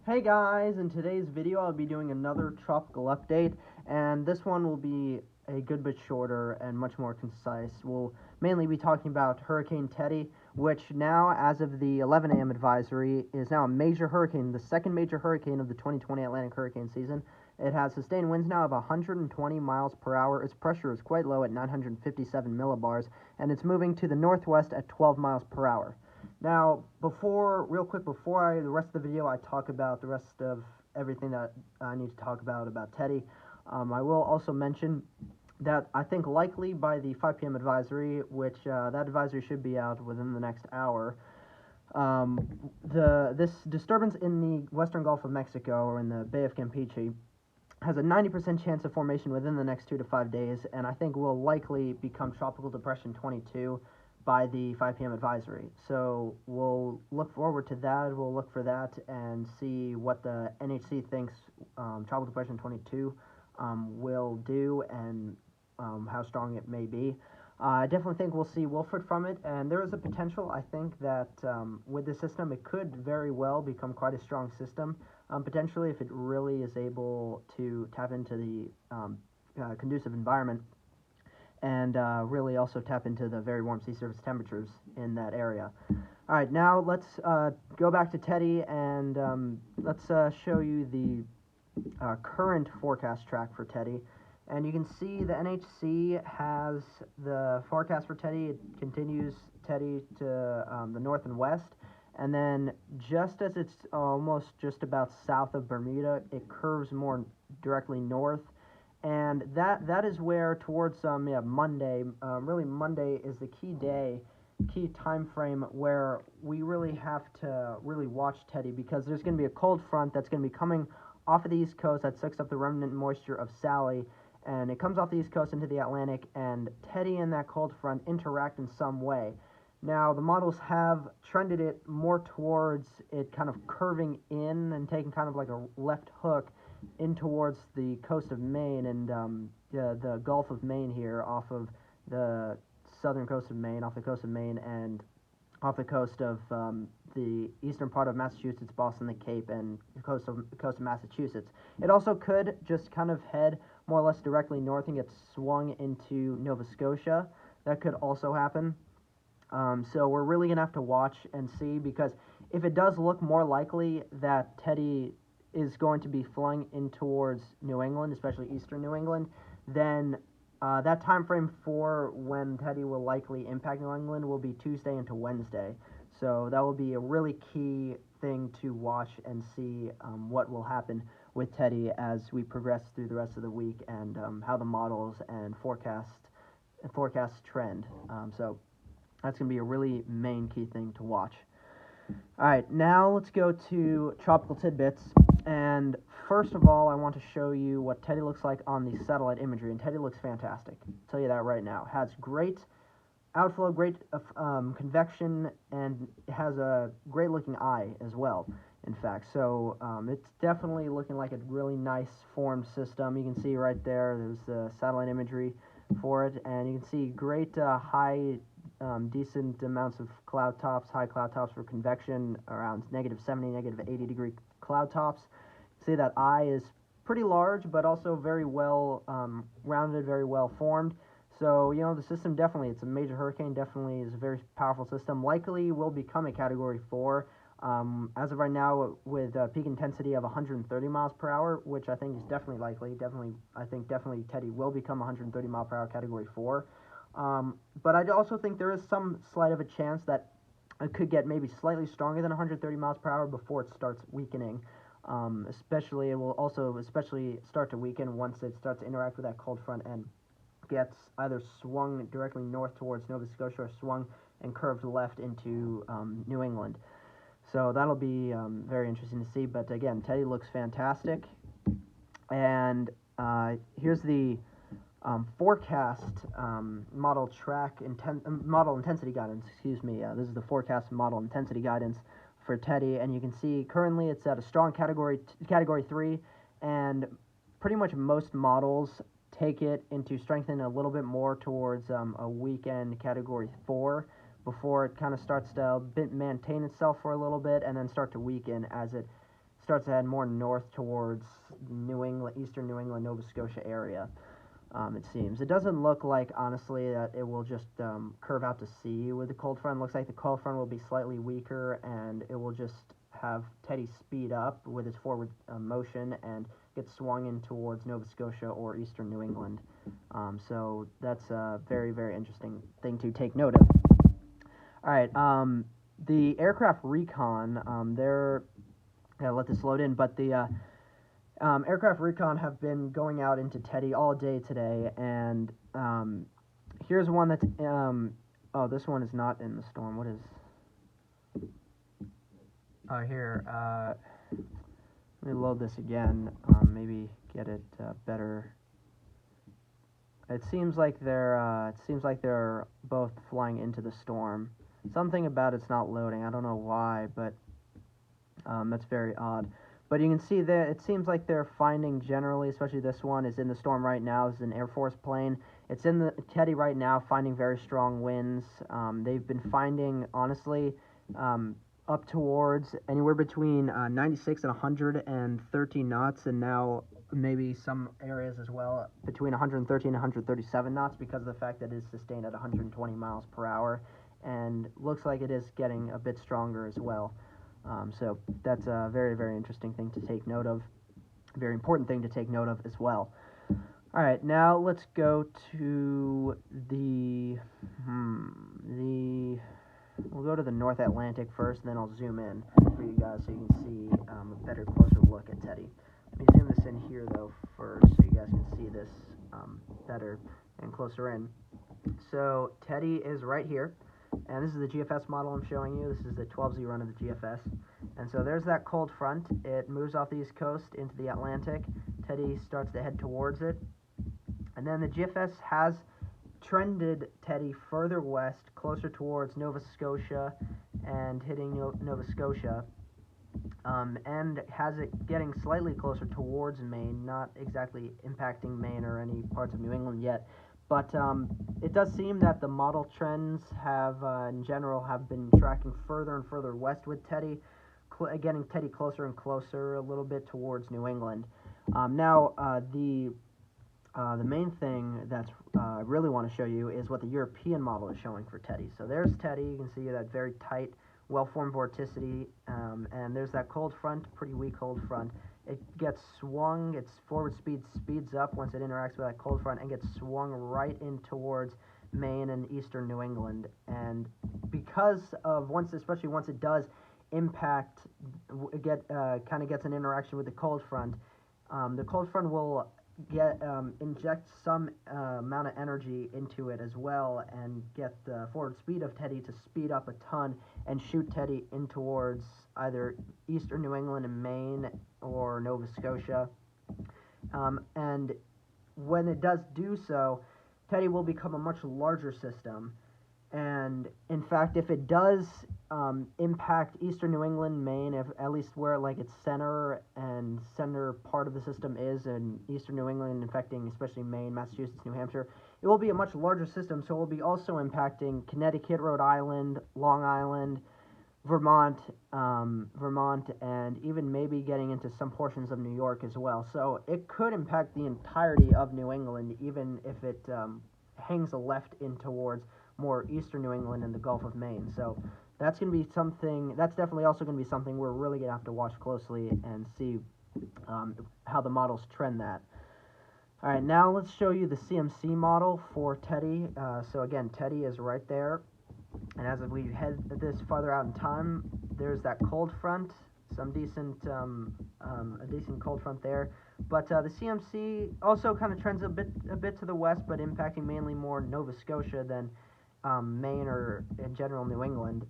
Hey guys, in today's video I'll be doing another tropical update, and this one will be a good bit shorter and much more concise. We'll mainly be talking about Hurricane Teddy, which now, as of the 11 a.m. advisory, is now a major hurricane, the second major hurricane of the 2020 Atlantic hurricane season. It has sustained winds now of 120 miles per hour. Its pressure is quite low at 957 millibars, and it's moving to the northwest at 12 miles per hour. Now, real quick, before the rest of the video, I talk about the rest of everything that I need to talk about Teddy. I will also mention that I think likely by the 5 p.m. advisory, which that advisory should be out within the next hour, this disturbance in the western Gulf of Mexico, or in the Bay of Campeche, has a 90% chance of formation within the next 2 to 5 days, and I think will likely become Tropical Depression 22 by the 5 p.m. advisory. So we'll look forward to that. We'll look for that and see what the NHC thinks Tropical Depression 22 will do and how strong it may be. I definitely think we'll see Wilfred from it, and there is a potential, I think, that with the system it could very well become quite a strong system, potentially if it really is able to tap into the conducive environment and really also tap into the very warm sea surface temperatures in that area. Alright, now let's go back to Teddy, and let's show you the current forecast track for Teddy. And you can see the NHC has the forecast for Teddy. It continues Teddy to the north and west, and then just as it's almost just about south of Bermuda, it curves more directly north. And that is where towards Monday, really Monday is the key time frame where we really have to really watch Teddy, because there's going to be a cold front that's going to be coming off of the East Coast that sucks up the remnant moisture of Sally, and it comes off the East Coast into the Atlantic, and Teddy and that cold front interact in some way. Now, the models have trended it more towards it kind of curving in and taking kind of like a left hook in towards the coast of Maine and the Gulf of Maine here, off of the southern coast of Maine, off the coast of Maine, and off the coast of the eastern part of Massachusetts, Boston, the Cape, and the coast of Massachusetts. It also could just kind of head more or less directly north and get swung into Nova Scotia. That could also happen. So we're really going to have to watch and see, because if it does look more likely that Teddy is going to be flung in towards New England, especially eastern New England, then that time frame for when Teddy will likely impact New England will be Tuesday into Wednesday. So that will be a really key thing to watch and see what will happen with Teddy as we progress through the rest of the week, and how the models and forecasts trend. So that's going to be a really main key thing to watch. Alright, now let's go to tropical tidbits, and first of all I want to show you what Teddy looks like on the satellite imagery, and Teddy looks fantastic. I'll tell you that right now. It has great outflow, great convection, and it has a great looking eye as well, in fact. So it's definitely looking like a really nice formed system. You can see right there's the satellite imagery for it, and you can see great high decent amounts of cloud tops, high cloud tops for convection, around -70, -80 degree cloud tops. See that eye is pretty large, but also very well rounded, very well formed. So, the system definitely, it's a major hurricane, definitely is a very powerful system. Likely will become a Category 4. As of right now, with peak intensity of 130 miles per hour, which I think is definitely likely. I think definitely Teddy will become 130 mile per hour Category 4. But I also think there is some slight of a chance that it could get maybe slightly stronger than 130 miles per hour before it starts weakening. It will also especially start to weaken once it starts to interact with that cold front and gets either swung directly north towards Nova Scotia or swung and curved left into New England. So that'll be very interesting to see. But again, Teddy looks fantastic. And here's the forecast model intensity guidance. Excuse me. This is the forecast model intensity guidance for Teddy, and you can see currently it's at a strong category 3, and pretty much most models take it into strengthen a little bit more towards a weekend Category 4 before it kind of starts to maintain itself for a little bit and then start to weaken as it starts to head more north towards New England, eastern New England, Nova Scotia area. It seems. It doesn't look like, honestly, that it will just curve out to sea with the cold front. It looks like the cold front will be slightly weaker, and it will just have Teddy speed up with its forward motion and get swung in towards Nova Scotia or eastern New England. So that's a very, very interesting thing to take note of. All right, the aircraft Recon, let this load in, but the aircraft Recon have been going out into Teddy all day today, and here's one that's, oh, this one is not in the storm. What is, oh, here, let me load this again, maybe get it better. It seems like they're both flying into the storm. Something about it's not loading. I don't know why, but that's very odd. But you can see that it seems like they're finding generally, especially this one is in the storm right now. This is an Air Force plane. It's in the Teddy right now, finding very strong winds. They've been finding, honestly, up towards anywhere between 96 and 113 knots, and now maybe some areas as well between 113 and 137 knots because of the fact that it is sustained at 120 miles per hour, and looks like it is getting a bit stronger as well. So that's a very, very interesting thing to take note of, very important thing to take note of as well. All right, now let's go to we'll go to the North Atlantic first, and then I'll zoom in for you guys so you can see a better, closer look at Teddy. Let me zoom this in here, though, first, so you guys can see this better and closer in. So Teddy is right here, and this is the GFS model I'm showing you. This is the 12Z run of the GFS. And so there's that cold front. It moves off the East Coast into the Atlantic. Teddy starts to head towards it. And then the GFS has trended Teddy further west, closer towards Nova Scotia and hitting Nova Scotia, and has it getting slightly closer towards Maine, not exactly impacting Maine or any parts of New England yet, but it does seem that the model trends have, in general, have been tracking further and further west with Teddy, getting Teddy closer and closer a little bit towards New England. The main thing that's I really want to show you is what the European model is showing for Teddy. So there's Teddy. You can see that very tight, well-formed vorticity, and there's that cold front, pretty weak cold front. It gets swung, its forward speed speeds up once it interacts with that cold front and gets swung right in towards Maine and eastern New England. And because of especially once it does impact, kind of gets an interaction with the cold front will inject some amount of energy into it as well, and get the forward speed of Teddy to speed up a ton and shoot Teddy in towards either eastern New England and Maine or Nova Scotia. And when it does do so, Teddy will become a much larger system. And in fact, if it does impact eastern New England, Maine, at least where like its center part of the system is in eastern New England, affecting especially Maine, Massachusetts, New Hampshire, it will be a much larger system. So it will be also impacting Connecticut, Rhode Island, Long Island, Vermont, and even maybe getting into some portions of New York as well. So it could impact the entirety of New England, even if it hangs a left in towards more eastern New England and the Gulf of Maine. So that's going to be something, that's definitely also going to be something we're really going to have to watch closely and see how the models trend that. All right, now let's show you the CMC model for Teddy. So again, Teddy is right there. And as we head this farther out in time, there's that cold front, some decent, a decent cold front there. But the CMC also kind of trends a bit to the west, but impacting mainly more Nova Scotia than Maine or in general New England.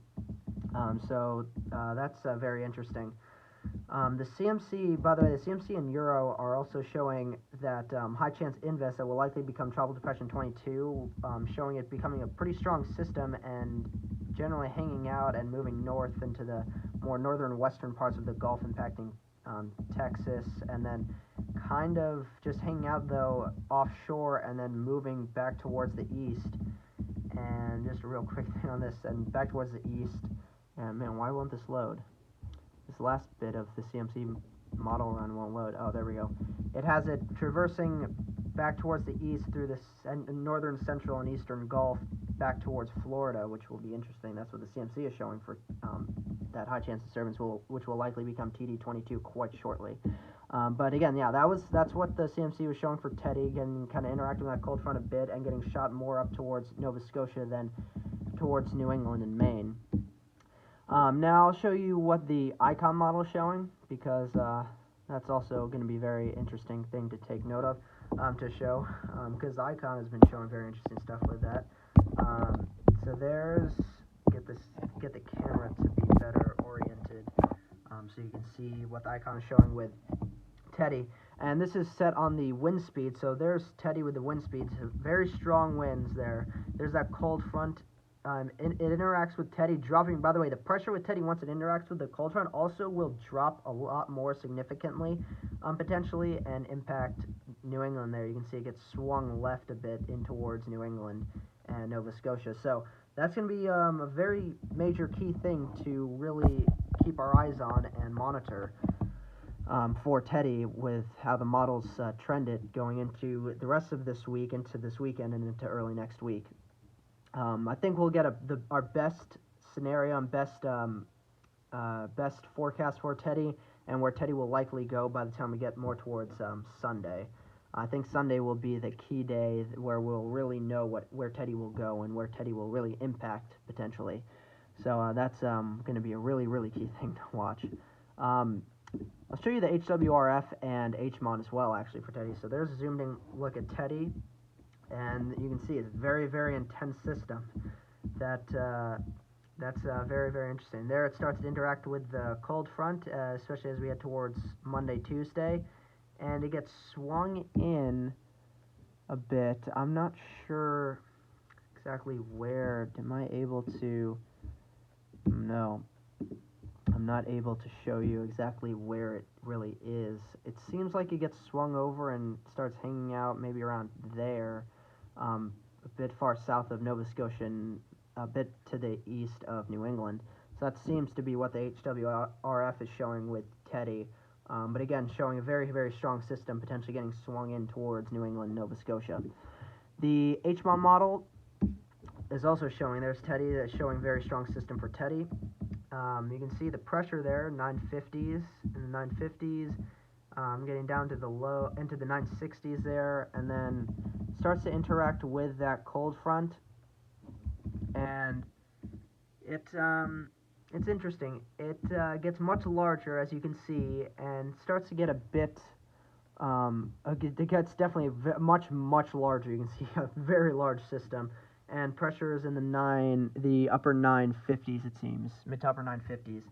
So that's very interesting. The CMC, by the way, the CMC and Euro are also showing that high chance inverse that will likely become Tropical Depression 22, showing it becoming a pretty strong system and generally hanging out and moving north into the more northern western parts of the Gulf, impacting Texas, and then kind of just hanging out though offshore and then moving back towards the east. And just a real quick thing on this, and back towards the east. And man, why won't this load? This this last bit of the CMC model run won't load. Oh, there we go. It has it traversing back towards the east through the northern, central, and eastern Gulf back towards Florida, which will be interesting. That's what the CMC is showing for that high chance disturbance, which will likely become TD22 quite shortly. But again, yeah, that's what the CMC was showing for Teddy, getting kind of interacting with that cold front a bit and getting shot more up towards Nova Scotia than towards New England and Maine. Now I'll show you what the Icon model is showing, because that's also going to be a very interesting thing to take note of, to show, because the Icon has been showing very interesting stuff with that. So there's, get the camera to be better oriented, so you can see what the Icon is showing with Teddy. And this is set on the wind speed, so there's Teddy with the wind speeds, very strong winds there. There's that cold front. It interacts with Teddy, dropping, by the way, the pressure with Teddy once it interacts with the cold front also will drop a lot more significantly, potentially, and impact New England there. You can see it gets swung left a bit in towards New England and Nova Scotia. So that's going to be a very major key thing to really keep our eyes on and monitor for Teddy, with how the models trended going into the rest of this week, into this weekend, and into early next week. I think we'll get our best scenario and best forecast for Teddy, and where Teddy will likely go by the time we get more towards Sunday. I think Sunday will be the key day where we'll really know where Teddy will go and where Teddy will really impact potentially. So that's going to be a really, really key thing to watch. I'll show you the HWRF and HMONG as well, actually, for Teddy. So there's a zoomed in look at Teddy. And you can see it's a very, very intense system. That's very, very interesting. There it starts to interact with the cold front, especially as we head towards Monday, Tuesday. And it gets swung in a bit. I'm not sure exactly where. Am I able to? No. I'm not able to show you exactly where it really is. It seems like it gets swung over and starts hanging out maybe around there. A bit far south of Nova Scotia and a bit to the east of New England. So that seems to be what the HWRF is showing with Teddy. But again, showing a very, very strong system, potentially getting swung in towards New England, Nova Scotia. The HMONG model is also showing, there's Teddy, that's showing very strong system for Teddy. You can see the pressure there, 950s, in the 950s. Getting down to the low, into the 960s there, and then starts to interact with that cold front, and it's interesting. It gets much larger, as you can see, and starts to get a bit. It gets definitely much larger. You can see a very large system, and pressure is in the upper 950s. It seems mid to upper 950s.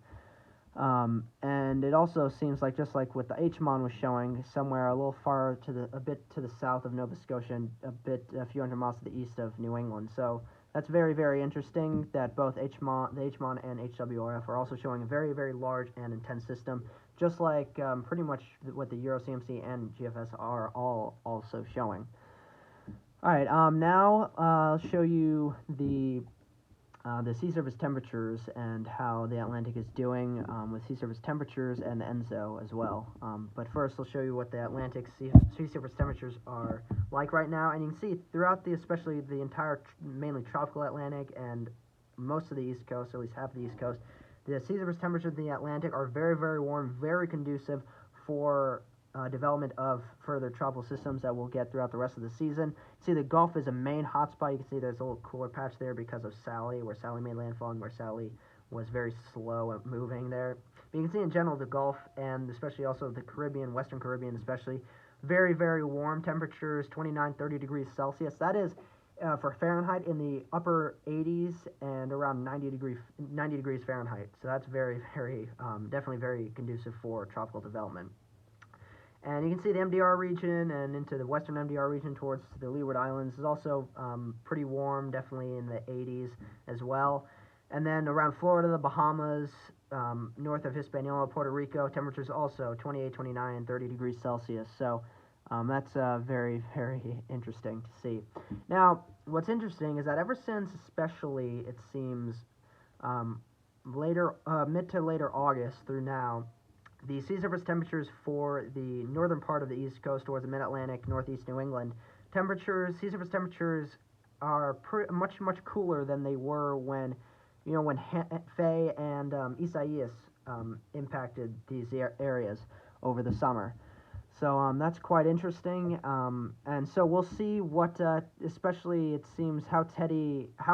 And it also seems like, just like what the HMONG was showing, somewhere a little far a bit to the south of Nova Scotia and a few hundred miles to the east of New England. So that's very, very interesting that both the HMONG and HWRF are also showing a very, very large and intense system, just like pretty much what the Euro CMC and GFS are all also showing. All right, now I'll show you the sea surface temperatures and how the Atlantic is doing with sea surface temperatures and ENSO as well. But first, I'll show you what the Atlantic sea surface temperatures are like right now. And you can see throughout especially the entire mainly tropical Atlantic and most of the East Coast, or at least half of the East Coast, the sea surface temperatures in the Atlantic are very, very warm, very conducive for development of further tropical systems that we'll get throughout the rest of the season. See, the Gulf is a main hotspot. You can see there's a little cooler patch there because of Sally, where Sally made landfall and where Sally was very slow at moving there. But you can see in general the Gulf, and especially also the Caribbean, Western Caribbean especially, very, very warm temperatures, 29, 30 degrees Celsius. That is for Fahrenheit in the upper 80s and around 90 degrees Fahrenheit. So that's very, very, definitely very conducive for tropical development. And you can see the MDR region and into the western MDR region towards the Leeward Islands is also pretty warm, definitely in the 80s as well. And then around Florida, the Bahamas, north of Hispaniola, Puerto Rico, temperatures also 28, 29, and 30 degrees Celsius. So that's very, very interesting to see. Now, what's interesting is that ever since, especially, it seems, mid to later August through now, the sea surface temperatures for the northern part of the East Coast towards the Mid-Atlantic, Northeast New England, sea surface temperatures are much cooler than they were when, when Faye and Isaias impacted these areas over the summer. So that's quite interesting, and so we'll see what, especially it seems how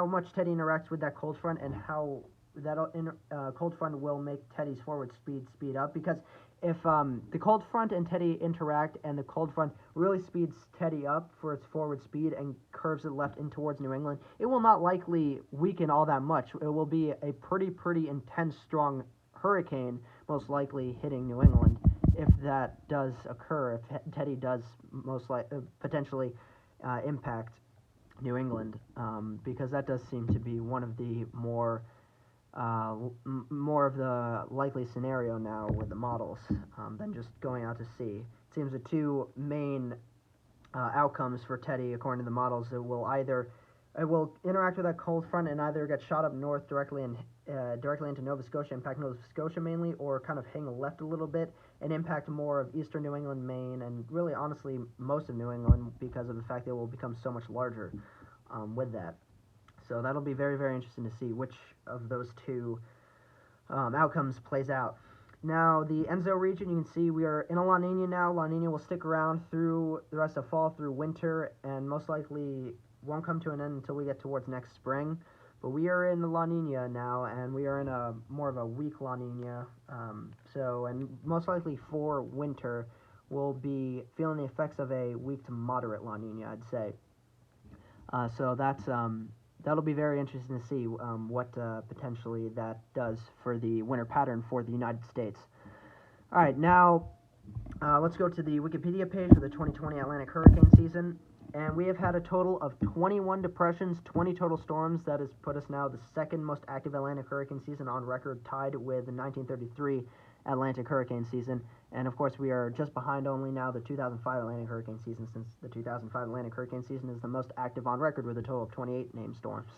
much Teddy interacts with that cold front, and how that cold front will make Teddy's forward speed up. Because if the cold front and Teddy interact, and the cold front really speeds Teddy up for its forward speed and curves it left in towards New England, it will not likely weaken all that much. It will be a pretty intense, strong hurricane, most likely hitting New England. If that does occur, if Teddy does potentially impact New England, because that does seem to be one of the more of the likely scenario now with the models, than just going out to sea. It seems the two main outcomes for Teddy, according to the models, it will interact with that cold front and either get shot up north directly into Nova Scotia, impact Nova Scotia mainly, or kind of hang left a little bit and impact more of eastern New England, Maine, and really, honestly, most of New England, because of the fact that it will become so much larger with that. So that'll be very interesting to see which of those two outcomes plays out. Now, the Enzo region, you can see we are in a La Nina now. La Nina will stick around through the rest of fall, through winter, and most likely won't come to an end until we get towards next spring. But we are in the La Nina now, and we are in a more of a weak La Nina. And most likely for winter, we'll be feeling the effects of a weak to moderate La Nina, I'd say. So that'll be very interesting to see what potentially that does for the winter pattern for the United States. All right, now let's go to the Wikipedia page for the 2020 Atlantic hurricane season. And we have had a total of 21 depressions, 20 total storms. That has put us now the second most active Atlantic hurricane season on record, tied with the 1933 Atlantic hurricane season. And of course, we are just behind only now the 2005 Atlantic hurricane season, since the 2005 Atlantic hurricane season is the most active on record with a total of 28 named storms.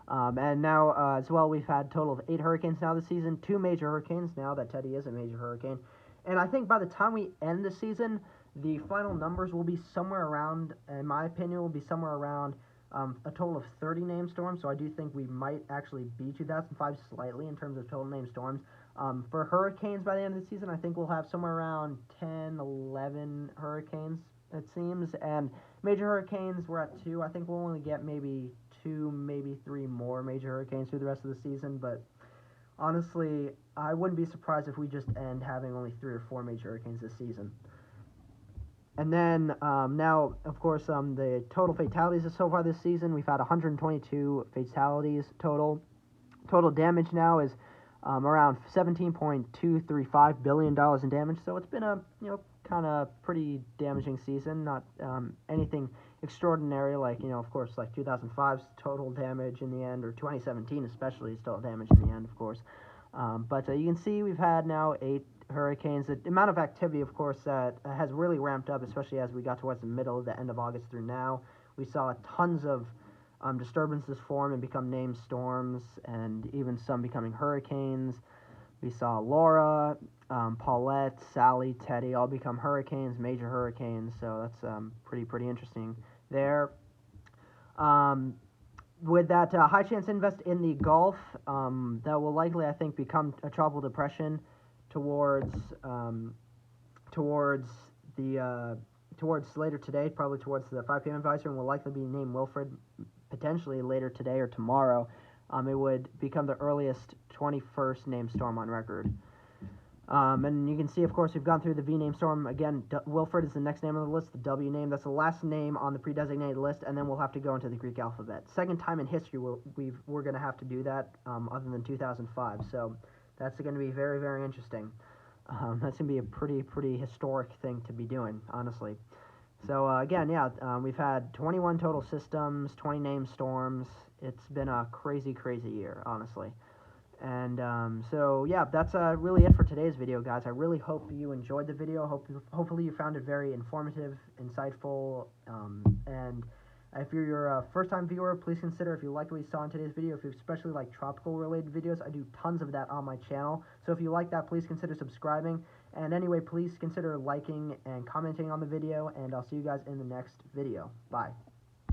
And now, as well, we've had a total of 8 hurricanes now this season, 2 major hurricanes now that Teddy is a major hurricane. And I think by the time we end the season, the final numbers will be somewhere around, in my opinion, will be somewhere around a total of 30 named storms. So I do think we might actually beat 2005 slightly in terms of total named storms. For hurricanes by the end of the season, I think we'll have somewhere around 10, 11 hurricanes, it seems. And major hurricanes, we're at 2. I think we'll only get maybe 2, maybe 3 more major hurricanes through the rest of the season. But honestly, I wouldn't be surprised if we just end having only 3 or 4 major hurricanes this season. And then now, of course, the total fatalities so far this season, we've had 122 fatalities total. Total damage now is around $17.235 billion in damage. So it's been a kind of pretty damaging season. Not anything extraordinary like of course, like 2005's total damage in the end, or 2017 especially is total damage in the end, of course. But you can see we've had now 8 hurricanes. The amount of activity, of course, has really ramped up, especially as we got towards the middle of the end of August through now. We saw tons of disturbances form and become named storms, and even some becoming hurricanes. We saw Laura, Paulette, Sally, Teddy all become hurricanes, major hurricanes. So that's pretty interesting there. With that high chance invest in the Gulf, that will likely, I think, become a tropical depression towards later today, probably towards the 5 p.m. advisory, and will likely be named Wilfred potentially later today or tomorrow. It would become the earliest 21st named storm on record. And you can see, of course, we've gone through the V name storm. Again, Wilfred is the next name on the list, the W name. That's the last name on the pre-designated list, and then we'll have to go into the Greek alphabet. Second time in history we're going to have to do that, other than 2005. So that's going to be very interesting. That's going to be a pretty historic thing to be doing, honestly. So again, we've had 21 total systems, 20 named storms. It's been a crazy year, honestly. And so yeah, that's really it for today's video, guys. I really hope you enjoyed the video. Hopefully you found it very informative, insightful, and If you're your first-time viewer, please consider, if you like what you saw in today's video, if you especially like tropical-related videos, I do tons of that on my channel. So if you like that, please consider subscribing. And anyway, please consider liking and commenting on the video, and I'll see you guys in the next video. Bye.